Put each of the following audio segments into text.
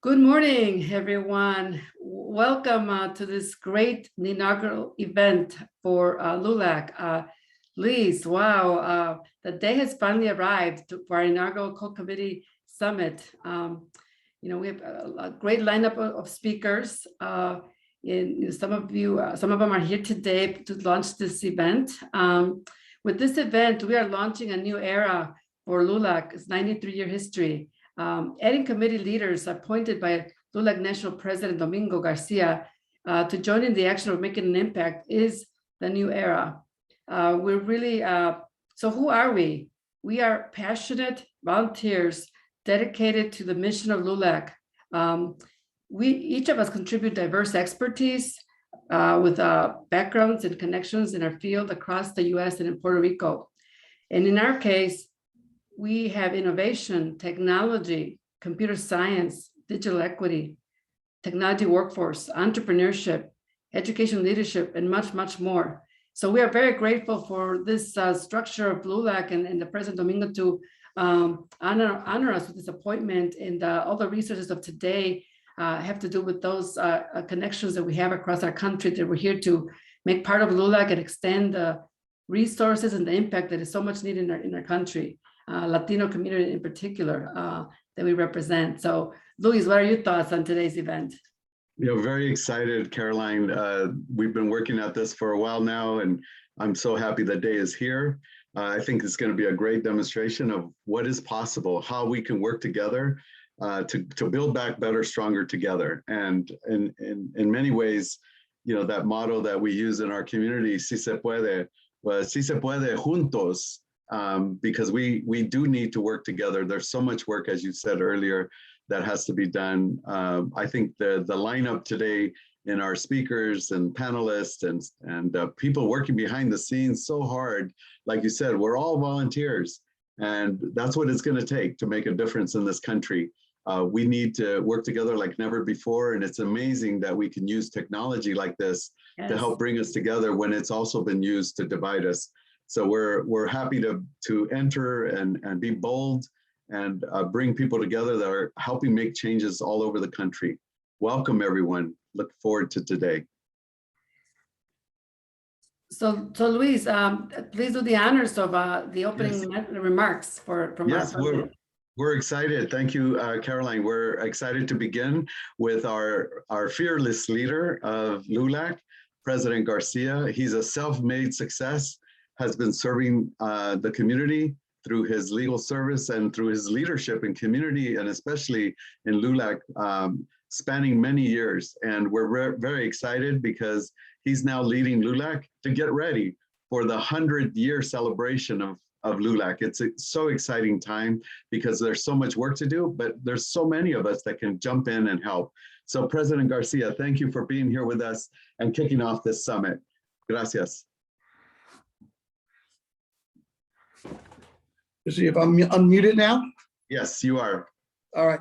Good morning, everyone. Welcome to this great inaugural event for LULAC. Liz, wow, the day has finally arrived for our inaugural co-committee summit. We have a great lineup of speakers. Some of them are here today to launch this event. With this event, we are launching a new era for LULAC, its 93-year history. Adding committee leaders appointed by LULAC National President Domingo Garcia to join in the action of making an impact is the new era. We're really, so who are we? We are passionate volunteers dedicated to the mission of LULAC. Each of us contribute diverse expertise with backgrounds and connections in our field across the US and in Puerto Rico. And in our case, we have innovation, technology, computer science, digital equity, technology workforce, entrepreneurship, education leadership, and much, much more. So we are very grateful for this structure of LULAC and the President Domingo to honor us with this appointment, and all the resources of today have to do with those connections that we have across our country that we're here to make part of LULAC and extend the resources and the impact that is so much needed in our country. Latino community in particular that we represent. So Luis, what are your thoughts on today's event? Very excited, Caroline. We've been working at this for a while now, and I'm so happy the day is here. I think it's going to be a great demonstration of what is possible, how we can work together to build back better, stronger together. And in many ways, that motto that we use in our community, si se puede, si se puede juntos, because we do need to work together. There's so much work, as you said earlier, that has to be done. I think the lineup today in our speakers and panelists and people working behind the scenes so hard, like you said, we're all volunteers, and that's what it's going to take to make a difference in this country. We need to work together like never before, and it's amazing that we can use technology like this to help bring us together when it's also been used to divide us. So we're happy to enter and be bold and bring people together that are helping make changes all over the country. Welcome, everyone. Look forward to today. So Luis, please do the honors of the opening remarks from yes, we're excited. Thank you, Caroline. We're excited to begin with our fearless leader of LULAC, President Garcia. He's a self-made success, has been serving the community through his legal service and through his leadership in community, and especially in LULAC, spanning many years. And we're very excited because he's now leading LULAC to get ready for the 100-year celebration of LULAC. It's a so exciting time because there's so much work to do, but there's so many of us that can jump in and help. So President Garcia, thank you for being here with us and kicking off this summit. Gracias. See if I'm unmuted now? Yes, you are. All right.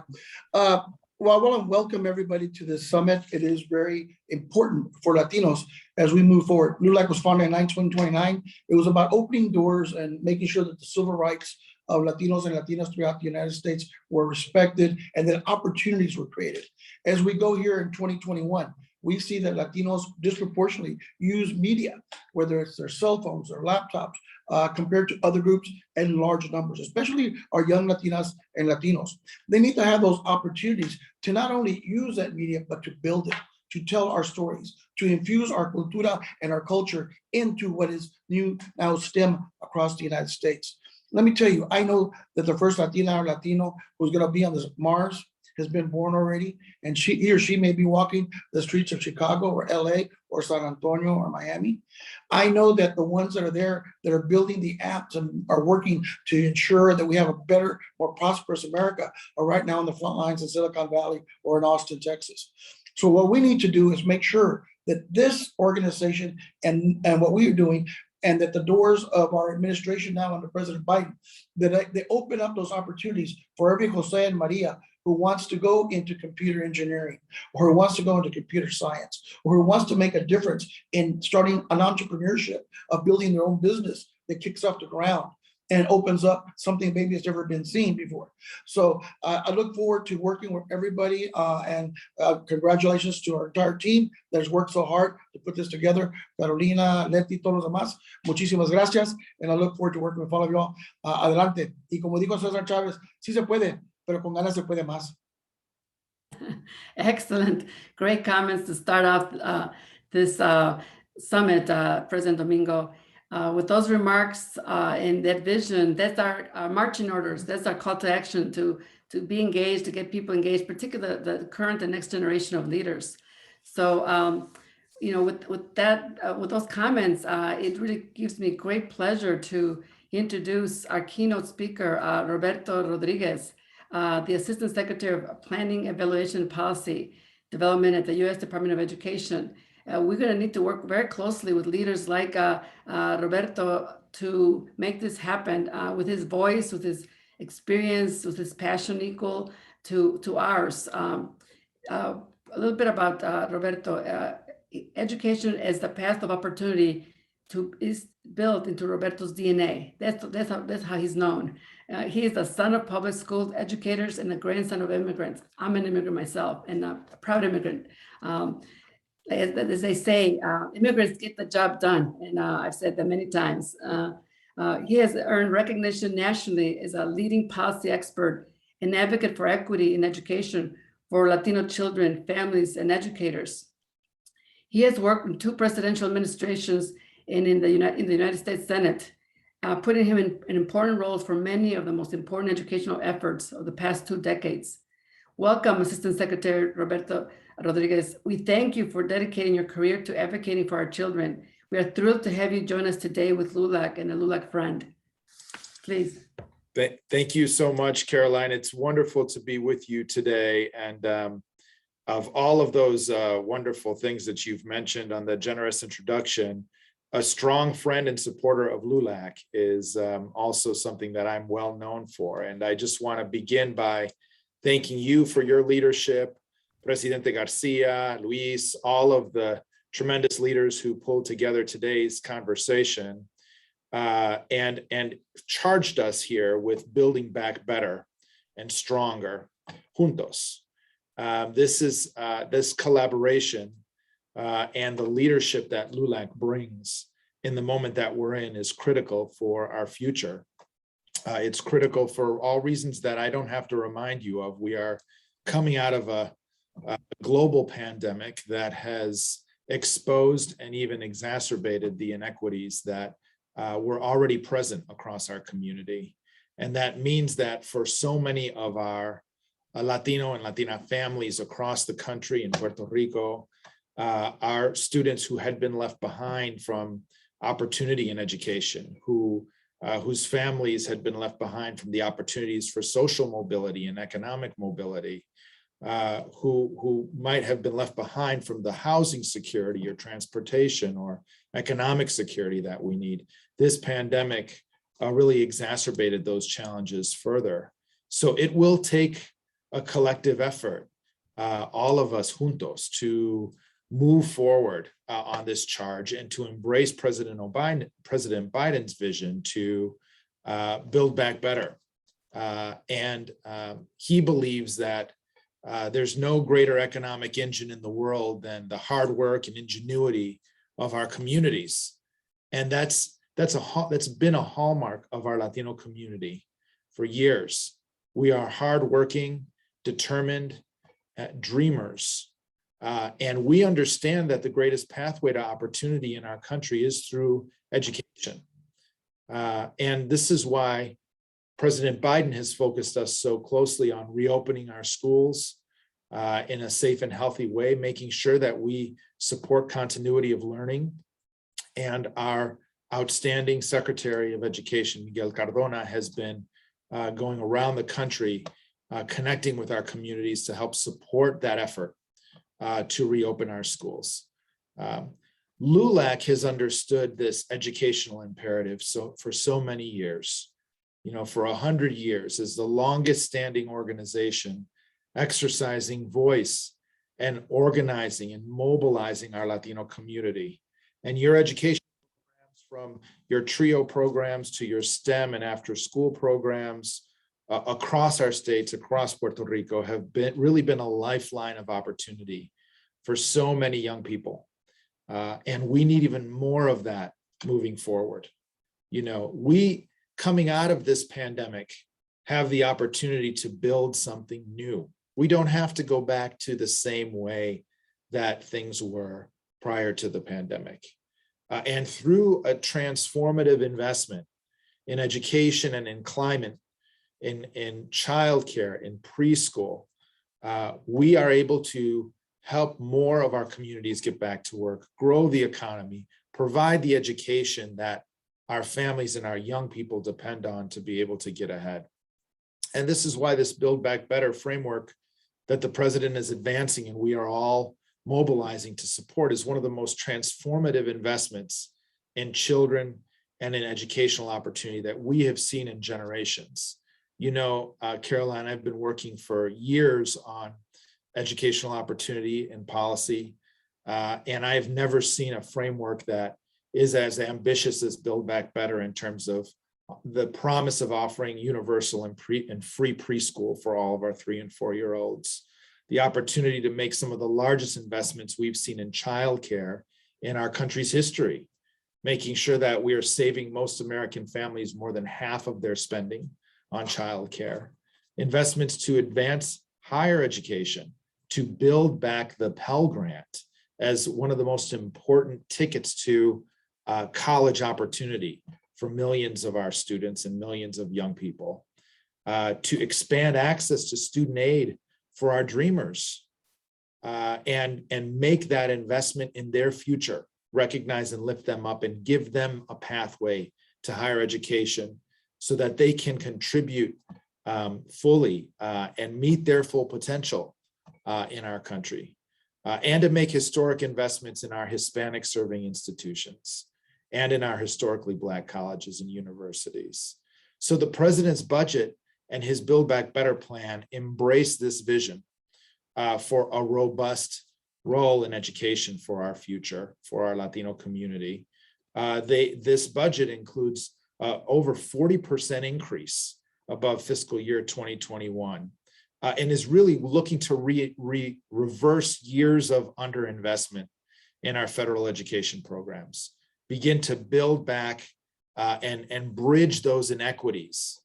Well, I want to welcome everybody to this summit. It is very important for Latinos as we move forward. LULAC was founded in 1929. It was about opening doors and making sure that the civil rights of Latinos and Latinas throughout the United States were respected and that opportunities were created. As we go here in 2021, we see that Latinos disproportionately use media, whether it's their cell phones or laptops, compared to other groups in large numbers, especially our young Latinas and Latinos. They need to have those opportunities to not only use that media, but to build it, to tell our stories, to infuse our cultura and our culture into what is new now STEM across the United States. Let me tell you, I know that the first Latina or Latino who's gonna be on this Mars has been born already, and he or she may be walking the streets of Chicago or LA or San Antonio or Miami. I know that the ones that are there that are building the apps and are working to ensure that we have a better, more prosperous America are right now on the front lines in Silicon Valley or in Austin, Texas. So what we need to do is make sure that this organization and what we are doing, and that the doors of our administration now under President Biden, that they open up those opportunities for every Jose and Maria who wants to go into computer engineering, or who wants to go into computer science, or who wants to make a difference in starting an entrepreneurship of building their own business that kicks off the ground. and opens up something maybe has never been seen before. So I look forward to working with everybody, and congratulations to our entire team that has worked so hard to put this together. Carolina, Letty, todos los demás, muchísimas gracias, and I look forward to working with all of y'all. Adelante. Y como dijo César Chávez, sí se puede, pero con ganas se puede más. Excellent. Great comments to start off this summit, President Domingo. With those remarks and that vision, that's our marching orders. That's our call to action to be engaged, to get people engaged, particularly the current and next generation of leaders. So, with that, with those comments, it really gives me great pleasure to introduce our keynote speaker, Roberto Rodriguez, the Assistant Secretary of Planning, Evaluation, and Policy Development at the U.S. Department of Education. We're going to need to work very closely with leaders like Roberto to make this happen with his voice, with his experience, with his passion equal to ours. A little bit about Roberto. Education as the path of opportunity is built into Roberto's DNA. That's how he's known. He is the son of public school educators and the grandson of immigrants. I'm an immigrant myself and a proud immigrant. As they say, immigrants get the job done. And I've said that many times. He has earned recognition nationally as a leading policy expert and advocate for equity in education for Latino children, families, and educators. He has worked in 2 presidential administrations and in the United States Senate, putting him in important roles for many of the most important educational efforts of the past 2 decades. Welcome, Assistant Secretary Roberto Rodriguez. We thank you for dedicating your career to advocating for our children. We are thrilled to have you join us today with LULAC and a LULAC friend. Please. Thank you so much, Caroline. It's wonderful to be with you today. And of all of those wonderful things that you've mentioned on the generous introduction, a strong friend and supporter of LULAC is also something that I'm well known for. And I just want to begin by thanking you for your leadership, Presidente Garcia, Luis, all of the tremendous leaders who pulled together today's conversation and charged us here with building back better and stronger, juntos. This collaboration and the leadership that LULAC brings in the moment that we're in is critical for our future. It's critical for all reasons that I don't have to remind you of. We are coming out of a global pandemic that has exposed and even exacerbated the inequities that were already present across our community. And that means that for so many of our Latino and Latina families across the country in Puerto Rico, our students who had been left behind from opportunity in education, whose families had been left behind from the opportunities for social mobility and economic mobility, who might have been left behind from the housing security or transportation or economic security that we need. This pandemic really exacerbated those challenges further. So it will take a collective effort, all of us juntos, to move forward on this charge and to embrace President Biden's vision to build back better. And he believes that there's no greater economic engine in the world than the hard work and ingenuity of our communities. And that's been a hallmark of our Latino community for years. We are hardworking, determined, dreamers. And we understand that the greatest pathway to opportunity in our country is through education. And this is why President Biden has focused us so closely on reopening our schools in a safe and healthy way, making sure that we support continuity of learning. And our outstanding Secretary of Education, Miguel Cardona, has been going around the country, connecting with our communities to help support that effort to reopen our schools. LULAC has understood this educational imperative for so many years. For 100 years, as the longest standing organization exercising voice and organizing and mobilizing our Latino community. And your education programs from your TRIO programs to your STEM and after school programs across our states, across Puerto Rico, have really been a lifeline of opportunity for so many young people. And we need even more of that moving forward. We, coming out of this pandemic, have the opportunity to build something new. We don't have to go back to the same way that things were prior to the pandemic. And through a transformative investment in education and in climate, in childcare, in preschool, we are able to help more of our communities get back to work, grow the economy, provide the education that our families and our young people depend on to be able to get ahead. And this is why this Build Back Better framework that the president is advancing and we are all mobilizing to support is one of the most transformative investments in children and in educational opportunity that we have seen in generations. Caroline, I've been working for years on educational opportunity and policy, and I've never seen a framework that is as ambitious as Build Back Better in terms of the promise of offering universal and free preschool for all of our 3- and 4-year-olds, the opportunity to make some of the largest investments we've seen in childcare in our country's history, making sure that we are saving most American families more than half of their spending on childcare, investments to advance higher education, to build back the Pell Grant as one of the most important tickets to college opportunity for millions of our students and millions of young people, to expand access to student aid for our dreamers, and make that investment in their future, recognize and lift them up and give them a pathway to higher education so that they can contribute fully and meet their full potential in our country, and to make historic investments in our Hispanic serving institutions and in our historically Black colleges and universities. So the president's budget and his Build Back Better plan embrace this vision for a robust role in education for our future, for our Latino community. This budget includes over 40% increase above fiscal year 2021, and is really looking to reverse years of underinvestment in our federal education programs, begin to build back and bridge those inequities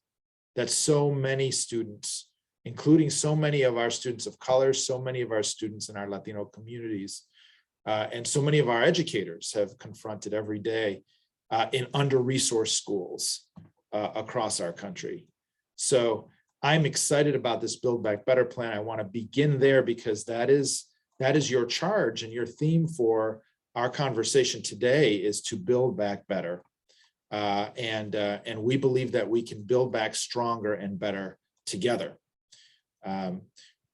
that so many students, including so many of our students of color, so many of our students in our Latino communities, and so many of our educators have confronted every day in under-resourced schools across our country. So I'm excited about this Build Back Better plan. I want to begin there because that is your charge, and your theme for our conversation today is to build back better. And we believe that we can build back stronger and better together. I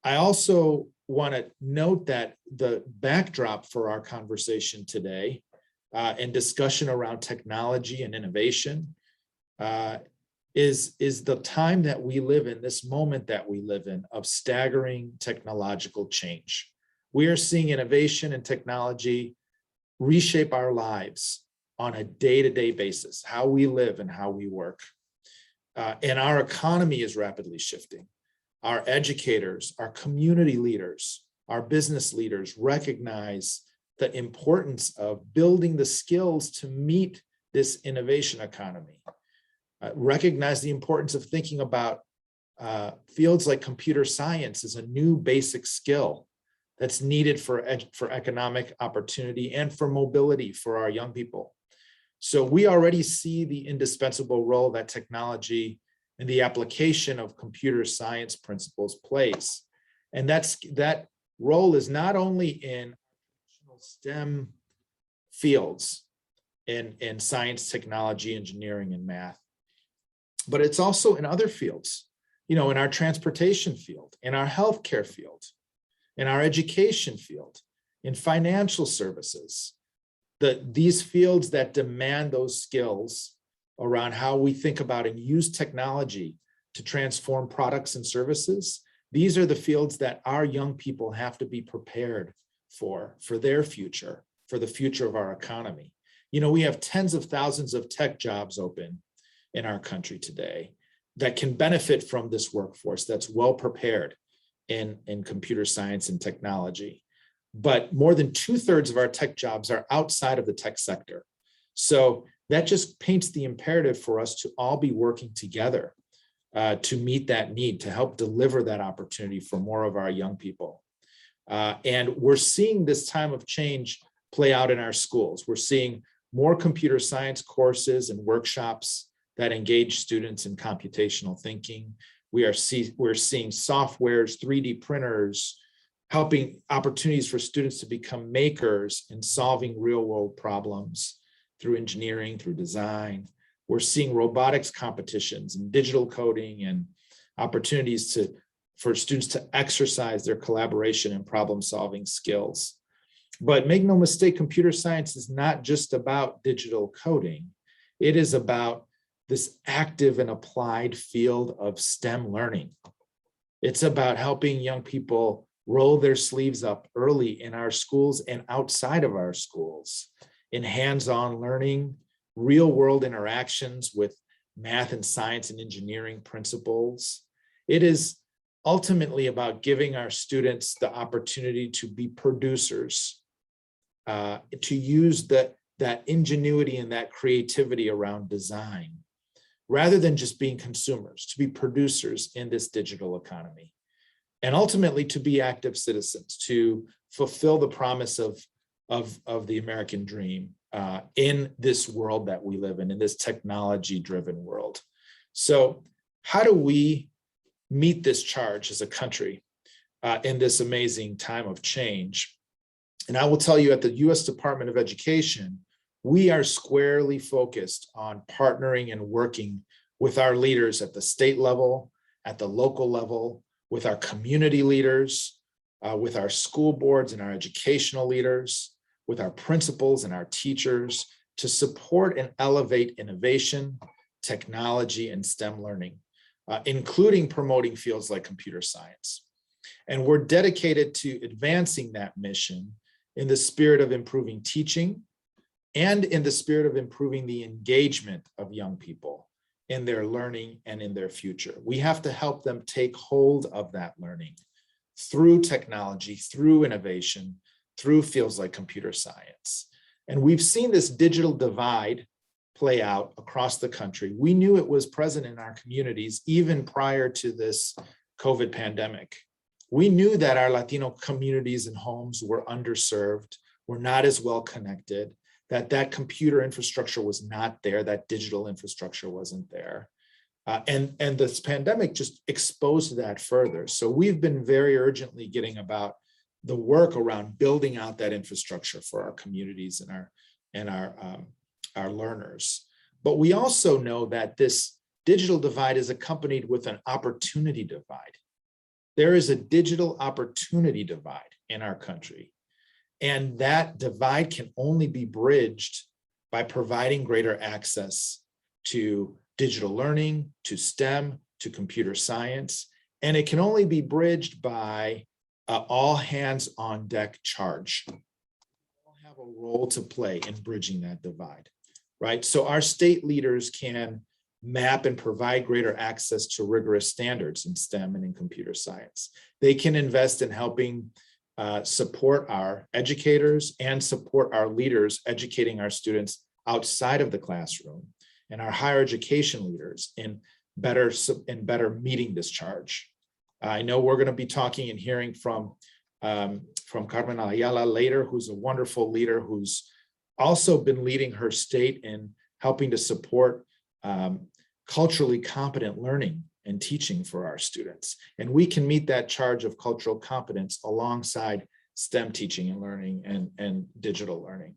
also want to note that the backdrop for our conversation today and discussion around technology and innovation is the time that we live in, this moment that we live in of staggering technological change. We are seeing innovation and technology reshape our lives on a day-to-day basis, how we live and how we work. And our economy is rapidly shifting. Our educators, our community leaders, our business leaders recognize the importance of building the skills to meet this innovation economy. Recognize the importance of thinking about fields like computer science as a new basic skill that's needed for economic opportunity and for mobility for our young people. So we already see the indispensable role that technology and the application of computer science principles plays. And that role is not only in STEM fields, in science, technology, engineering, and math, but it's also in other fields, in our transportation field, in our healthcare field, in our education field, in financial services, these fields that demand those skills around how we think about and use technology to transform products and services. These are the fields that our young people have to be prepared for their future, for the future of our economy. we have tens of thousands of tech jobs open in our country today that can benefit from this workforce that's well prepared in computer science and technology. But more than 2/3 of our tech jobs are outside of the tech sector. So that just paints the imperative for us to all be working together to meet that need, to help deliver that opportunity for more of our young people. And we're seeing this time of change play out in our schools. We're seeing more computer science courses and workshops that engage students in computational thinking. We're seeing softwares, 3D printers, helping opportunities for students to become makers in solving real world problems through engineering, through design. We're seeing robotics competitions and digital coding and opportunities for students to exercise their collaboration and problem solving skills. But make no mistake, computer science is not just about digital coding. It is about this active and applied field of STEM learning. It's about helping young people roll their sleeves up early in our schools and outside of our schools in hands-on learning, real-world interactions with math and science and engineering principles. It is ultimately about giving our students the opportunity to be producers, to use that ingenuity and that creativity around design, rather than just being consumers, to be producers in this digital economy. And ultimately to be active citizens, to fulfill the promise of the American dream in this world that we live in this technology-driven world. So how do we meet this charge as a country in this amazing time of change? And I will tell you, at the U.S. Department of Education, we are squarely focused on partnering and working with our leaders at the state level, at the local level, with our community leaders, with our school boards and our educational leaders, with our principals and our teachers, to support and elevate innovation, technology, and STEM learning, including promoting fields like computer science. And we're dedicated to advancing that mission in the spirit of improving teaching and in the spirit of improving the engagement of young people in their learning and in their future. We have to help them take hold of that learning through technology, through innovation, through fields like computer science. And we've seen this digital divide play out across the country. We knew it was present in our communities even prior to this COVID pandemic. We knew that our Latino communities and homes were underserved, were not as well connected, that computer infrastructure was not there, that digital infrastructure wasn't there. And this pandemic just exposed that further. So we've been very urgently getting about the work around building out that infrastructure for our communities and our learners. But we also know that this digital divide is accompanied with an opportunity divide. There is a digital opportunity divide in our country. And that divide can only be bridged by providing greater access to digital learning, to STEM, to computer science. And it can only be bridged by all hands on deck charge. We all have a role to play in bridging that divide, right? So our state leaders can map and provide greater access to rigorous standards in STEM and in computer science. They can invest in helping support our educators and support our leaders educating our students outside of the classroom, and our higher education leaders in better meeting this charge. I know we're going to be talking and hearing from Carmen Ayala later, who's a wonderful leader who's also been leading her state in helping to support culturally competent learning and teaching for our students. And we can meet that charge of cultural competence alongside STEM teaching and learning and digital learning.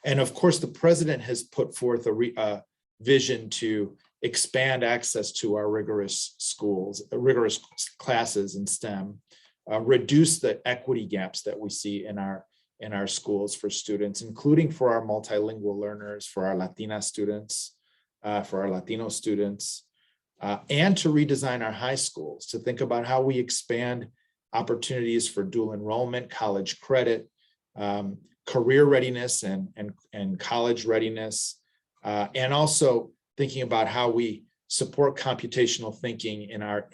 And of course, the president has put forth a vision to expand access to our rigorous schools, rigorous classes in STEM, reduce the equity gaps that we see in our schools for students, including for our multilingual learners, for our Latina students, for our Latino students, and to redesign our high schools, to think about how we expand opportunities for dual enrollment, college credit, career readiness and college readiness, and also thinking about how we support computational thinking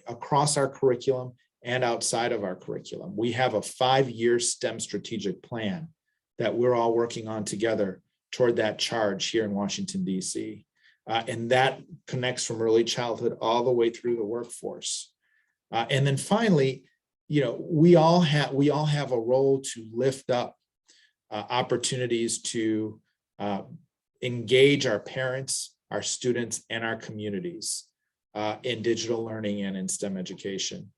across our curriculum and outside of our curriculum. We have a 5-year STEM strategic plan that we're all working on together toward that charge here in Washington, D.C. And that connects from early childhood all the way through the workforce. And then finally, we all have a role to lift up opportunities to engage our parents, our students, and our communities in digital learning and in STEM education,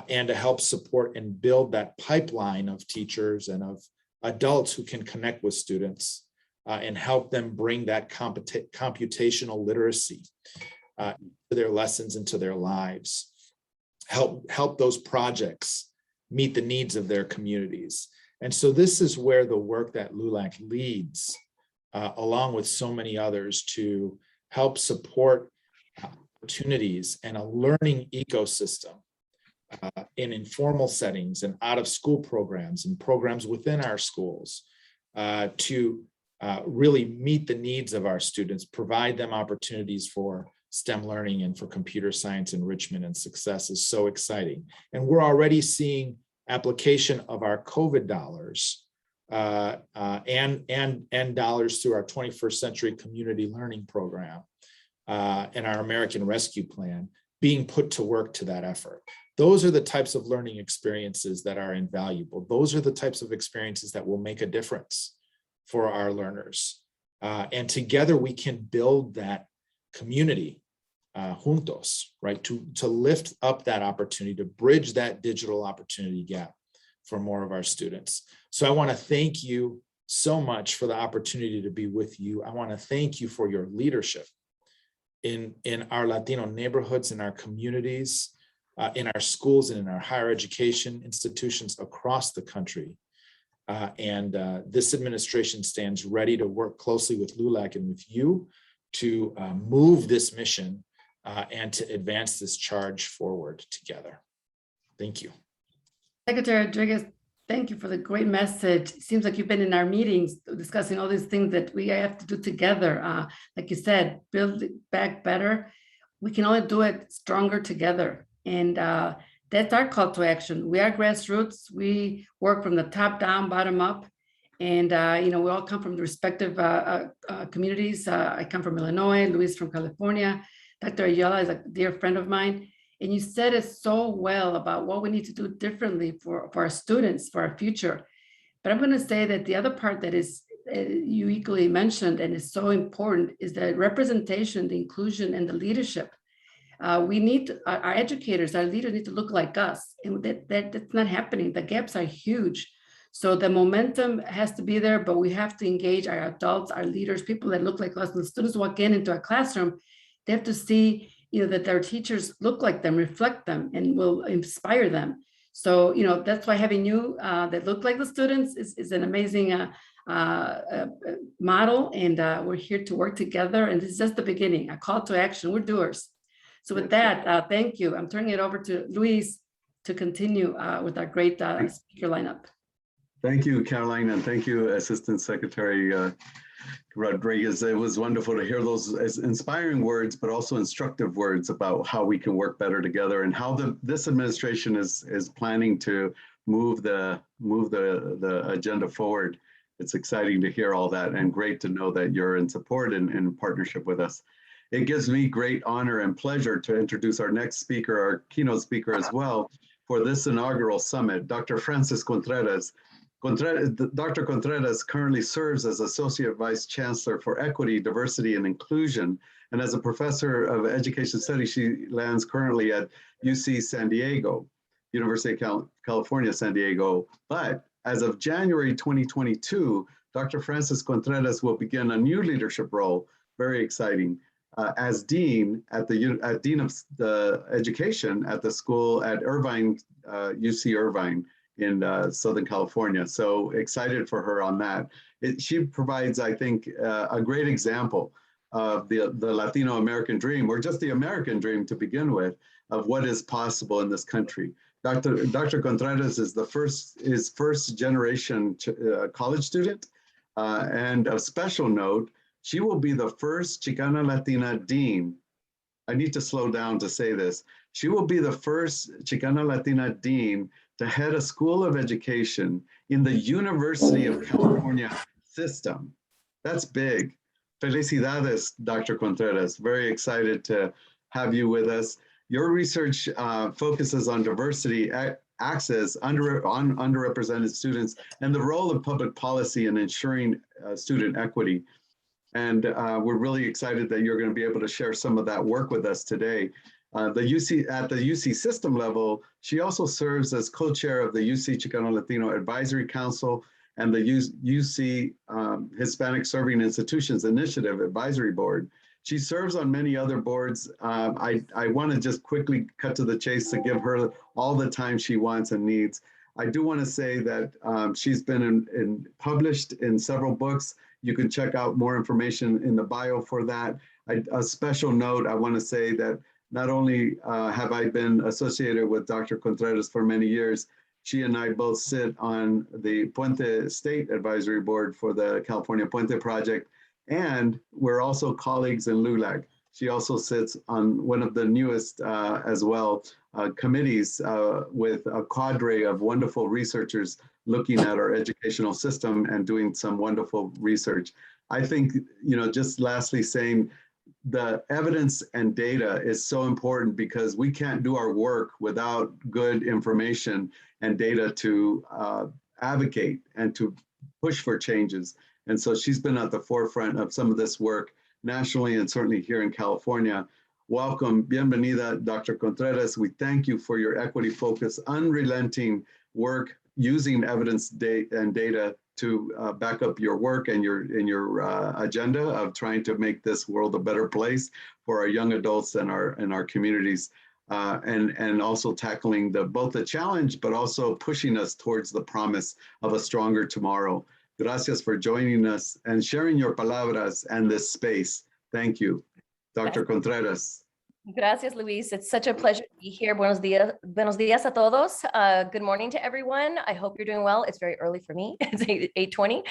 and to help support and build that pipeline of teachers and of adults who can connect with students and help them bring that computational literacy to their lessons, into their lives. Help those projects meet the needs of their communities. And so this is where the work that LULAC leads, along with so many others, to help support opportunities and a learning ecosystem in informal settings and out of school programs and programs within our schools to really meet the needs of our students, provide them opportunities for STEM learning and for computer science enrichment and success is so exciting. And we're already seeing application of our COVID dollars and dollars through our 21st Century Community Learning Program and our American Rescue Plan being put to work to that effort. Those are the types of learning experiences that are invaluable. Those are the types of experiences that will make a difference for our learners. And together we can build that community juntos, right? To lift up that opportunity, to bridge that digital opportunity gap for more of our students. So I want to thank you so much for the opportunity to be with you. I want to thank you for your leadership in our Latino neighborhoods, in our communities, in our schools, and in our higher education institutions across the country. And this administration stands ready to work closely with LULAC and with you to move this mission and to advance this charge forward together. Thank you. Secretary Rodriguez, thank you for the great message. It seems like you've been in our meetings discussing all these things that we have to do together. Like you said, build it back better. We can only do it stronger together. And that's our call to action. We are grassroots. We work from the top down, bottom up. And, we all come from the respective communities. I come from Illinois, Luis from California. Dr. Ayala is a dear friend of mine. And you said it so well about what we need to do differently for our students, for our future. But I'm going to say that the other part that is you equally mentioned and is so important is the representation, the inclusion, and the leadership. We need our educators, our leaders need to look like us. And that's not happening. The gaps are huge. So the momentum has to be there, but we have to engage our adults, our leaders, people that look like us. When the students walk into a classroom, they have to see, that their teachers look like them, reflect them, and will inspire them. So, that's why having you that look like the students is an amazing model. And we're here to work together. And this is just the beginning, a call to action. We're doers. So with that, thank you. I'm turning it over to Luis to continue with our great speaker lineup. Thank you, Caroline, and thank you, Assistant Secretary Rodriguez. It was wonderful to hear those inspiring words, but also instructive words about how we can work better together and how this administration is planning to move the agenda forward. It's exciting to hear all that, and great to know that you're in support and in partnership with us. It gives me great honor and pleasure to introduce our next speaker, our keynote speaker as well, for this inaugural summit, Dr. Francis Contreras. Dr. Contreras currently serves as Associate Vice Chancellor for Equity, Diversity, and Inclusion, and as a Professor of Education Studies, she lands currently at UC San Diego, University of California, San Diego. But as of January 2022, Dr. Francis Contreras will begin a new leadership role, very exciting, as Dean of the Education at the school at Irvine, UC Irvine, in Southern California. So excited for her on that. She provides, I think, a great example of the Latino American dream, or just the American dream to begin with, of what is possible in this country. Dr. Contreras is first generation college student. And a special note, she will be the first Chicana Latina dean. I need to slow down to say this. She will be the first Chicana Latina dean to head a school of education in the University of California system. That's big. Felicidades, Dr. Contreras. Very excited to have you with us. Your research focuses on diversity, access, underrepresented students, and the role of public policy in ensuring student equity. And we're really excited that you're going to be able to share some of that work with us today. At the UC system level, she also serves as co-chair of the UC Chicano Latino Advisory Council and the UC Hispanic Serving Institutions Initiative Advisory Board. She serves on many other boards. I want to just quickly cut to the chase to give her all the time she wants and needs. I do want to say that she's been published in several books. You can check out more information in the bio for that. A special note, I want to say that not only have I been associated with Dr. Contreras for many years, she and I both sit on the Puente State Advisory Board for the California Puente Project, and we're also colleagues in LULAC. She also sits on one of the newest as well committees with a cadre of wonderful researchers looking at our educational system and doing some wonderful research. I think, just lastly saying, the evidence and data is so important because we can't do our work without good information and data to advocate and to push for changes. And so she's been at the forefront of some of this work nationally and certainly here in California. Welcome, bienvenida, Dr. Contreras. We thank you for your equity focused, unrelenting work using evidence and data to back up your work and your agenda of trying to make this world a better place for our young adults and our communities, and also tackling both the challenge, but also pushing us towards the promise of a stronger tomorrow. Gracias for joining us and sharing your palabras and this space. Thank you, Dr. Contreras. Gracias, Luis. It's such a pleasure to be here. Buenos días a todos. Good morning to everyone. I hope you're doing well. It's very early for me. It's 8:20.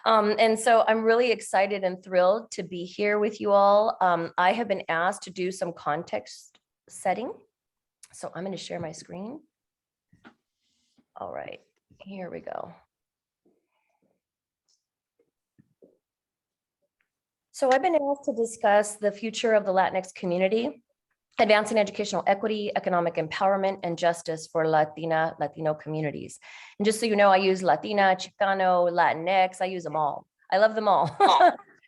And so I'm really excited and thrilled to be here with you all. I have been asked to do some context setting. So I'm going to share my screen. All right, here we go. So I've been asked to discuss the future of the Latinx community, advancing educational equity, economic empowerment, and justice for Latino communities. And just so you know, I use Latina, Chicano, Latinx, I use them all. I love them all.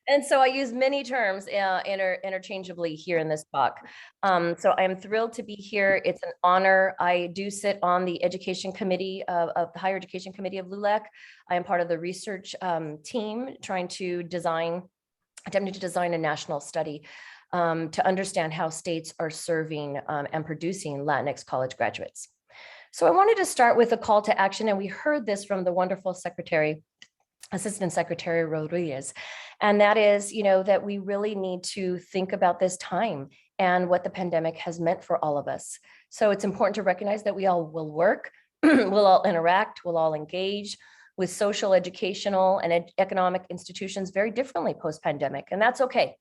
And so I use many terms interchangeably here in this talk. So I'm thrilled to be here. It's an honor. I do sit on the education committee of the higher education committee of LULAC. I am part of the research team attempting to design a national study to understand how states are serving and producing Latinx college graduates. So I wanted to start with a call to action, and we heard this from the wonderful Assistant Secretary Rodriguez, and that is, that we really need to think about this time and what the pandemic has meant for all of us. So it's important to recognize that we all will work, we'll all interact, we'll all engage with social, educational, and economic institutions very differently post-pandemic, and that's okay.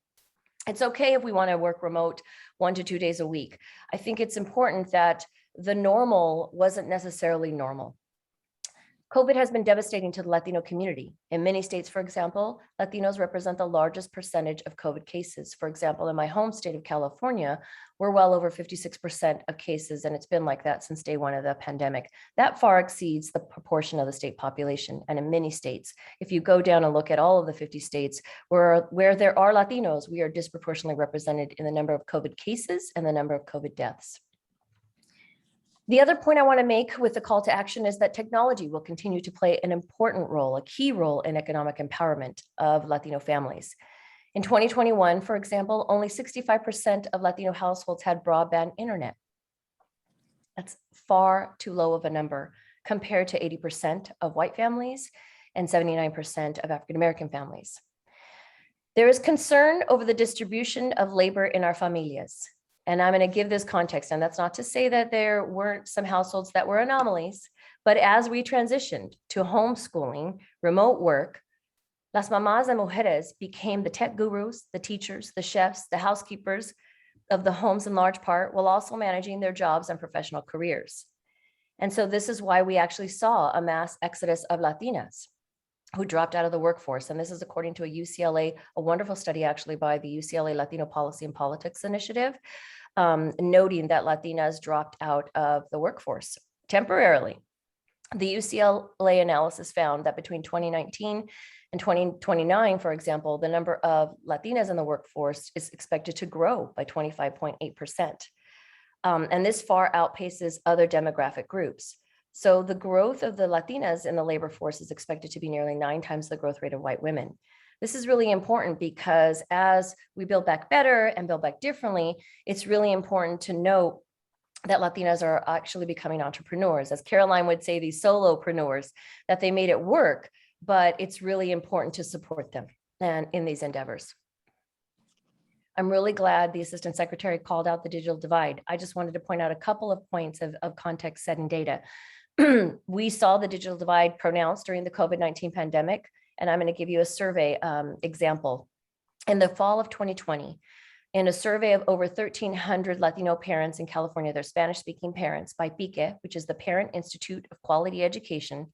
It's okay if we want to work remote 1 to 2 days a week. I think it's important that the normal wasn't necessarily normal. COVID has been devastating to the Latino community. In many states, for example, Latinos represent the largest percentage of COVID cases. For example, in my home state of California, we're well over 56% of cases, and it's been like that since day one of the pandemic. That far exceeds the proportion of the state population. And in many states, if you go down and look at all of the 50 states where there are Latinos, we are disproportionately represented in the number of COVID cases and the number of COVID deaths. The other point I want to make with the call to action is that technology will continue to play an important role, a key role in economic empowerment of Latino families. In 2021, for example, only 65% of Latino households had broadband internet. That's far too low of a number compared to 80% of white families and 79% of African-American families. There is concern over the distribution of labor in our familias. And I'm going to give this context. And that's not to say that there weren't some households that were anomalies, but as we transitioned to homeschooling, remote work, las mamás and mujeres became the tech gurus, the teachers, the chefs, the housekeepers of the homes in large part, while also managing their jobs and professional careers. And so this is why we actually saw a mass exodus of Latinas who dropped out of the workforce. And this is according to a wonderful study actually by the UCLA Latino Policy and Politics Initiative, noting that Latinas dropped out of the workforce temporarily. The UCLA analysis found that between 2019 and 2029, for example, the number of Latinas in the workforce is expected to grow by 25.8%. And this far outpaces other demographic groups. So the growth of the Latinas in the labor force is expected to be nearly 9 times the growth rate of white women. This is really important because as we build back better and build back differently, it's really important to note that Latinas are actually becoming entrepreneurs. As Caroline would say, these solopreneurs, that they made it work, but it's really important to support them and in these endeavors. I'm really glad the Assistant Secretary called out the digital divide. I just wanted to point out a couple of points of context setting data. We saw the digital divide pronounced during the COVID-19 pandemic, and I'm going to give you a survey example. In the fall of 2020, in a survey of over 1,300 Latino parents in California, they're Spanish-speaking parents by PIQE, which is the Parent Institute of Quality Education,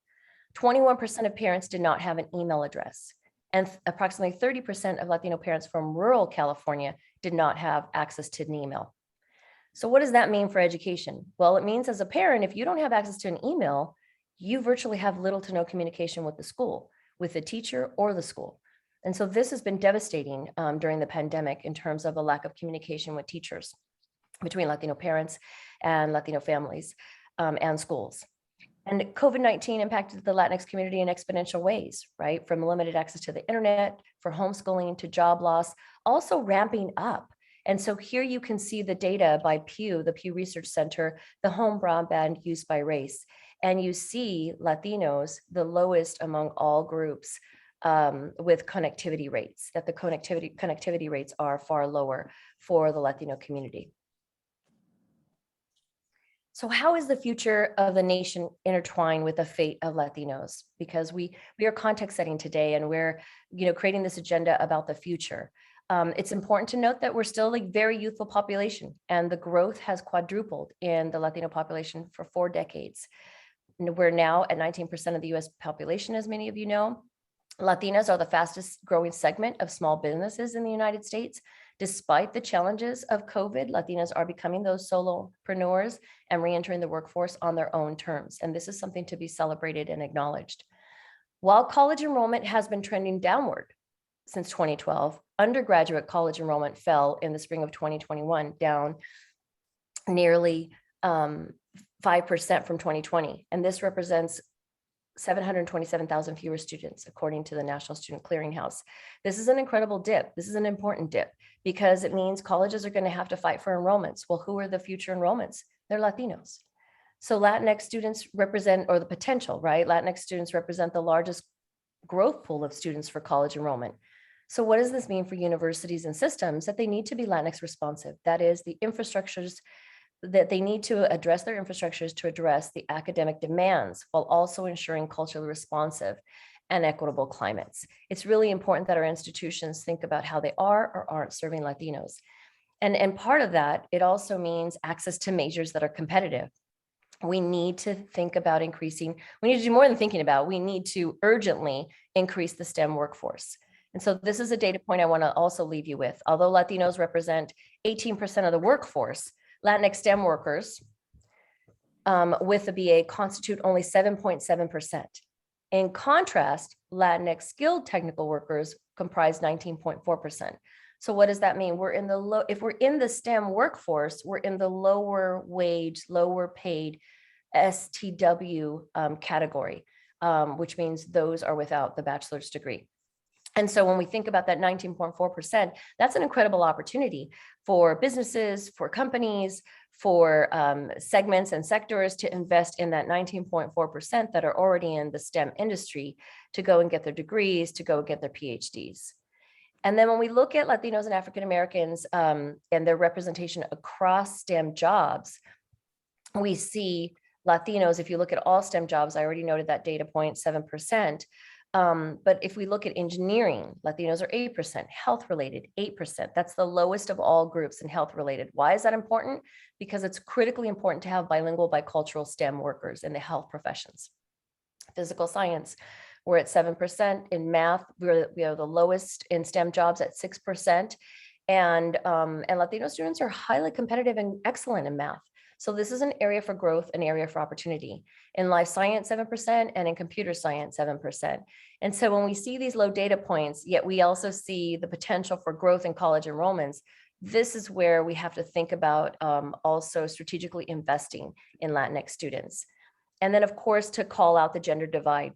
21% of parents did not have an email address. And approximately 30% of Latino parents from rural California did not have access to an email. So what does that mean for education? Well, it means as a parent, if you don't have access to an email, you virtually have little to no communication with the school, with the teacher or the school. And so this has been devastating during the pandemic in terms of the lack of communication with teachers between Latino parents and Latino families and schools. And COVID-19 impacted the Latinx community in exponential ways, right? From limited access to the internet, for homeschooling to job loss, also ramping up. And so here you can see the data by Pew, the Pew Research Center, the home broadband use by race. And you see Latinos, the lowest among all groups with connectivity rates, that the connectivity rates are far lower for the Latino community. So how is the future of the nation intertwined with the fate of Latinos? Because we are context setting today, and we're creating this agenda about the future. It's important to note that we're still a very youthful population, and the growth has quadrupled in the Latino population for 4 decades. We're now at 19% of the US population, as many of you know. Latinas are the fastest growing segment of small businesses in the United States. Despite the challenges of COVID, Latinas are becoming those solopreneurs and re-entering the workforce on their own terms. And this is something to be celebrated and acknowledged. While college enrollment has been trending downward since 2012, undergraduate college enrollment fell in the spring of 2021, down nearly 5% from 2020. And this represents 727,000 fewer students, according to the National Student Clearinghouse. This is an incredible dip. This is an important dip because it means colleges are going to have to fight for enrollments. Well, who are the future enrollments? They're Latinos. So Latinx students represent, or the potential, right? Latinx students represent the largest growth pool of students for college enrollment. So what does this mean for universities and systems? That they need to be Latinx responsive. That is, the infrastructures that they need to address their infrastructures to address the academic demands while also ensuring culturally responsive and equitable climates. It's really important that our institutions think about how they are or aren't serving Latinos. And part of that, it also means access to majors that are competitive. We need to think about increasing, we need to do more than thinking about, we need to urgently increase the STEM workforce. And so this is a data point I want to also leave you with. Although Latinos represent 18% of the workforce, Latinx STEM workers with a BA constitute only 7.7%. In contrast, Latinx skilled technical workers comprise 19.4%. So what does that mean? We're in the if we're in the STEM workforce, we're in the lower wage, lower paid STW category, which means those are without the bachelor's degree. And so when we think about that 19.4%, that's an incredible opportunity for businesses, for companies, for segments and sectors to invest in that 19.4% that are already in the STEM industry to go and get their degrees, to go get their PhDs. And then when we look at Latinos and African Americans and their representation across STEM jobs, we see Latinos, if you look at all STEM jobs, I already noted that data point, 7%. But if we look at engineering, Latinos are 8%, health-related, 8%. That's the lowest of all groups in health-related. Why is that important? Because it's critically important to have bilingual, bicultural STEM workers in the health professions. Physical science, we're at 7%. In math, we are the lowest in STEM jobs at 6%. And Latino students are highly competitive and excellent in math. So this is an area for growth, an area for opportunity. In life science, 7%, and in computer science, 7%. And so when we see these low data points, yet we also see the potential for growth in college enrollments, this is where we have to think about also strategically investing in Latinx students. And then, of course, to call out the gender divide,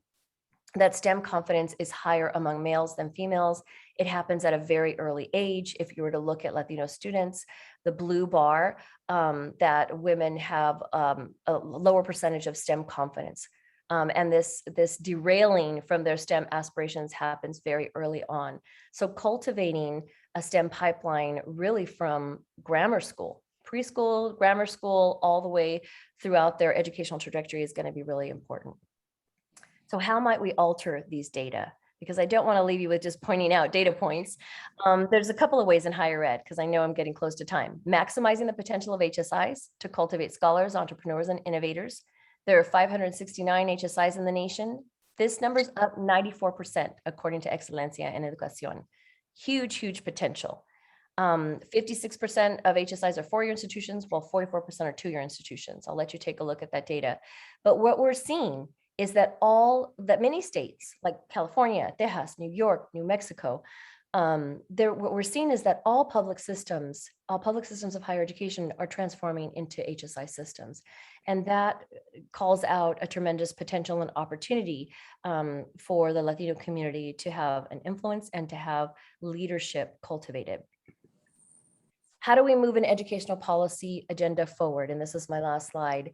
that STEM confidence is higher among males than females. It happens at a very early age. If you were to look at Latino students, the blue bar, that women have a lower percentage of STEM confidence. And this derailing from their STEM aspirations happens very early on. So cultivating a STEM pipeline really from grammar school, preschool, grammar school, all the way throughout their educational trajectory is going to be really important. So how might we alter these data? Because I don't want to leave you with just pointing out data points. There's a couple of ways in higher ed, because I know I'm getting close to time. Maximizing the potential of HSIs to cultivate scholars, entrepreneurs, and innovators. There are 569 HSIs in the nation. This number is up 94%, according to Excelencia en Educación. Huge, huge potential. 56% of HSIs are four-year institutions, while 44% are two-year institutions. I'll let you take a look at that data. But what we're seeing is that many states like California, Texas, New York, New Mexico, what we're seeing is that all public systems of higher education are transforming into HSI systems. And that calls out a tremendous potential and opportunity for the Latino community to have an influence and to have leadership cultivated. How do we move an educational policy agenda forward? And this is my last slide.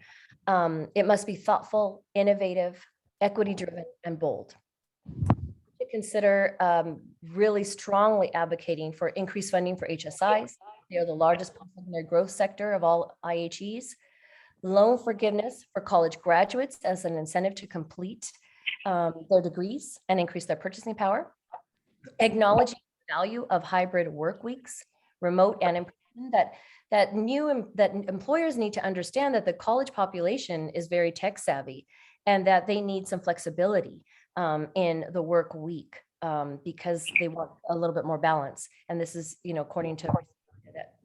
It must be thoughtful, innovative, equity-driven, and bold. To consider really strongly advocating for increased funding for HSIs. They are the largest post-secondary growth sector of all IHEs. Loan forgiveness for college graduates as an incentive to complete their degrees and increase their purchasing power. Acknowledging the value of hybrid work weeks, remote and in-person, that employers need to understand that the college population is very tech savvy and that they need some flexibility in the work week because they want a little bit more balance. And this is, according to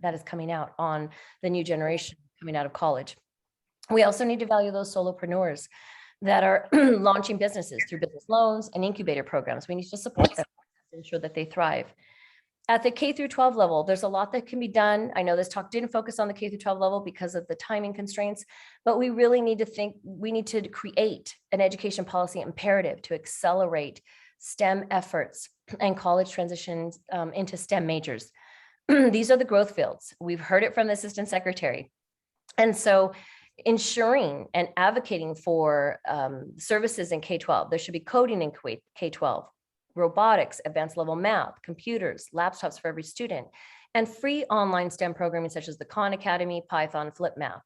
that is coming out on the new generation coming out of college. We also need to value those solopreneurs that are launching businesses through business loans and incubator programs. We need to support them to ensure that they thrive. At the K through 12 level, there's a lot that can be done. I know this talk didn't focus on the K through 12 level because of the timing constraints, but we really need to create an education policy imperative to accelerate STEM efforts and college transitions into STEM majors. These are the growth fields. We've heard it from the Assistant Secretary. And so ensuring and advocating for services in K-12, there should be coding in K-12. Robotics, advanced level math, computers, laptops for every student, and free online STEM programming such as the Khan Academy, Python, Flip Math.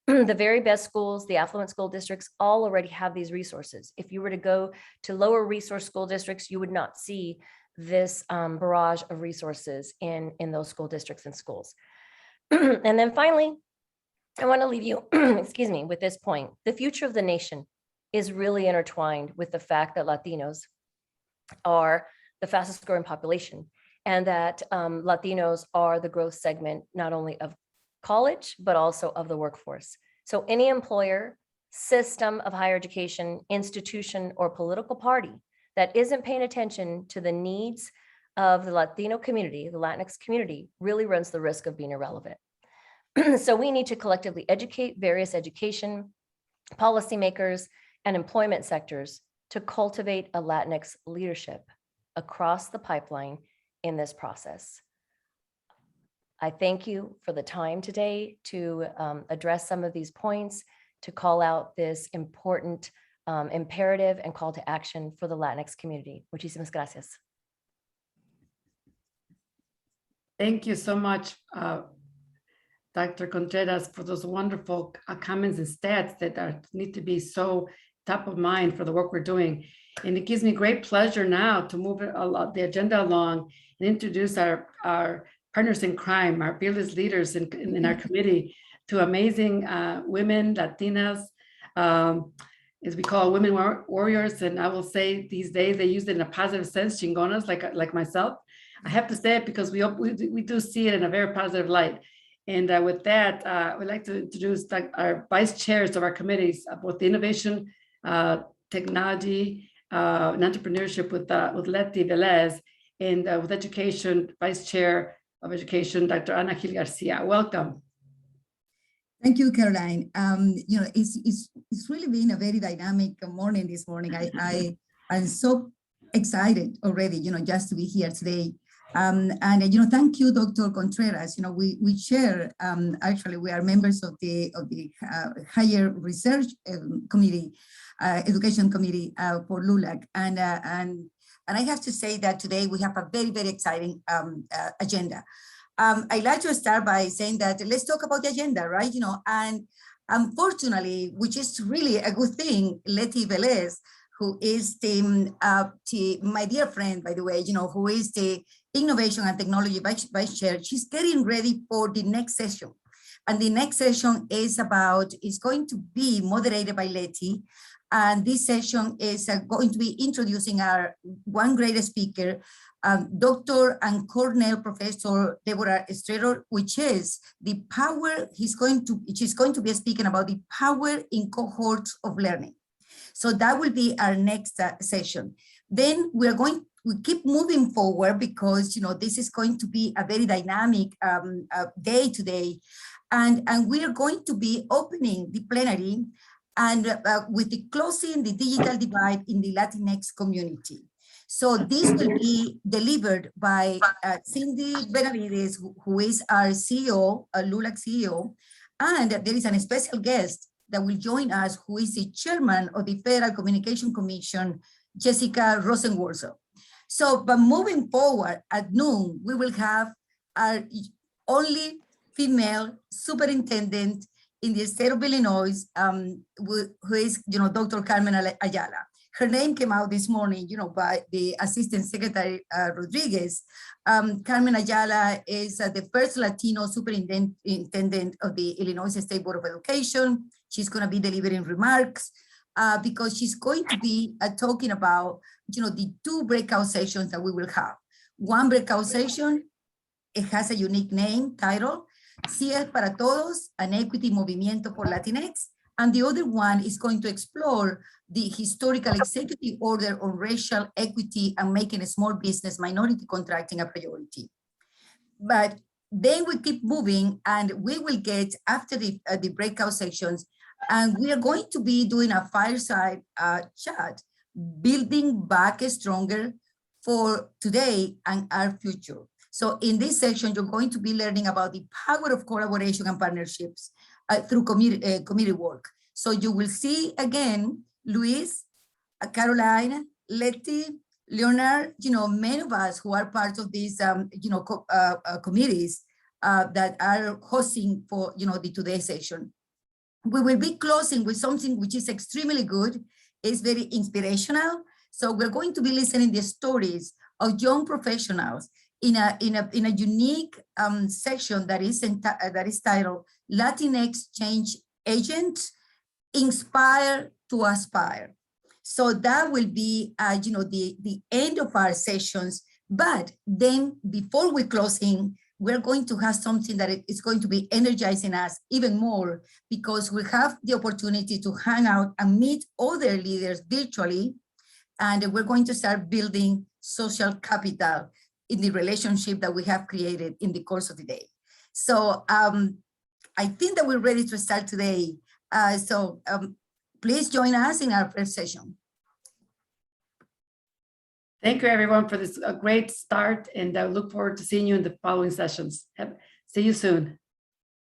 The very best schools, the affluent school districts, all already have these resources. If you were to go to lower resource school districts, you would not see this barrage of resources in those school districts and schools. And then finally, I want to leave you, excuse me, with this point. The future of the nation is really intertwined with the fact that Latinos are the fastest growing population and that Latinos are the growth segment, not only of college, but also of the workforce. So any employer, system of higher education, institution, or political party that isn't paying attention to the needs of the Latino community, the Latinx community, really runs the risk of being irrelevant. So we need to collectively educate various education, policymakers, and employment sectors to cultivate a Latinx leadership across the pipeline in this process. I thank you for the time today to address some of these points, to call out this important imperative and call to action for the Latinx community. Muchísimas gracias. Thank you so much, Dr. Contreras, for those wonderful comments and stats that need to be so top of mind for the work we're doing. And it gives me great pleasure now to move the agenda along and introduce our partners in crime, our fearless leaders in our committee, to amazing women, Latinas, as we call women warriors. And I will say these days they use it in a positive sense, chingonas, like myself. I have to say it because we do see it in a very positive light. And with that, we'd like to introduce our vice chairs of our committees, both the innovation, technology, and entrepreneurship with Letty, Velez, and with education, vice chair of education, Dr. Ana Gil-Garcia. Welcome. Thank you, Caroline. It's really been a very dynamic morning this morning. I'm so excited already, just to be here today. Thank you, Dr. Contreras. We share, actually, we are members of the Higher Research Committee, Education Committee for LULAC. And I have to say that today we have a very, very exciting agenda. I'd like to start by saying that let's talk about the agenda, right? And unfortunately, which is really a good thing, Letty Velez, who is my dear friend, by the way, who is the Innovation and Technology Vice Chair, she's getting ready for the next session. And the next session is going to be moderated by Letty. And this session is going to be introducing our one great speaker, Dr. and Cornell Professor Deborah Strader, which is the power, she's going to be speaking about the power in cohorts of learning. So that will be our next session. Then we keep moving forward because this is going to be a very dynamic day today. And we are going to be opening the plenary and with the closing the digital divide in the Latinx community. So this will be delivered by Cindy Benavides, who is our CEO, LULAC CEO, and there is a special guest that will join us, who is the chairman of the Federal Communication Commission, Jessica Rosenworcel. So, but moving forward at noon, we will have our only female superintendent in the state of Illinois, who is, Dr. Carmen Ayala. Her name came out this morning, by the Assistant Secretary Rodriguez. Carmen Ayala is the first Latino superintendent of the Illinois State Board of Education. She's going to be delivering remarks because she's going to be talking about, the two breakout sessions that we will have. One breakout session, it has a unique title, Sí es para Todos, an Equity Movimiento por Latinx. And the other one is going to explore the historical executive order on racial equity and making a small business minority contracting a priority. But then we keep moving and we will get after the breakout sections, and we are going to be doing a fireside chat, building back stronger for today and our future. So in this section, you're going to be learning about the power of collaboration and partnerships through community work. So you will see again, Luis, Caroline, Letty, Leonard, many of us who are part of these, committees that are hosting for, the today's session. We will be closing with something which is extremely good. It's very inspirational. So we're going to be listening to the stories of young professionals in a unique section that is titled Latinx Change Agents, Inspire to Aspire. So that will be, the end of our sessions. But then before we closing, we're going to have something that is going to be energizing us even more, because we have the opportunity to hang out and meet other leaders virtually. And we're going to start building social capital in the relationship that we have created in the course of the day. So I think that we're ready to start today. Please join us in our first session. Thank you, everyone, for this great start, and I look forward to seeing you in the following sessions. See you soon.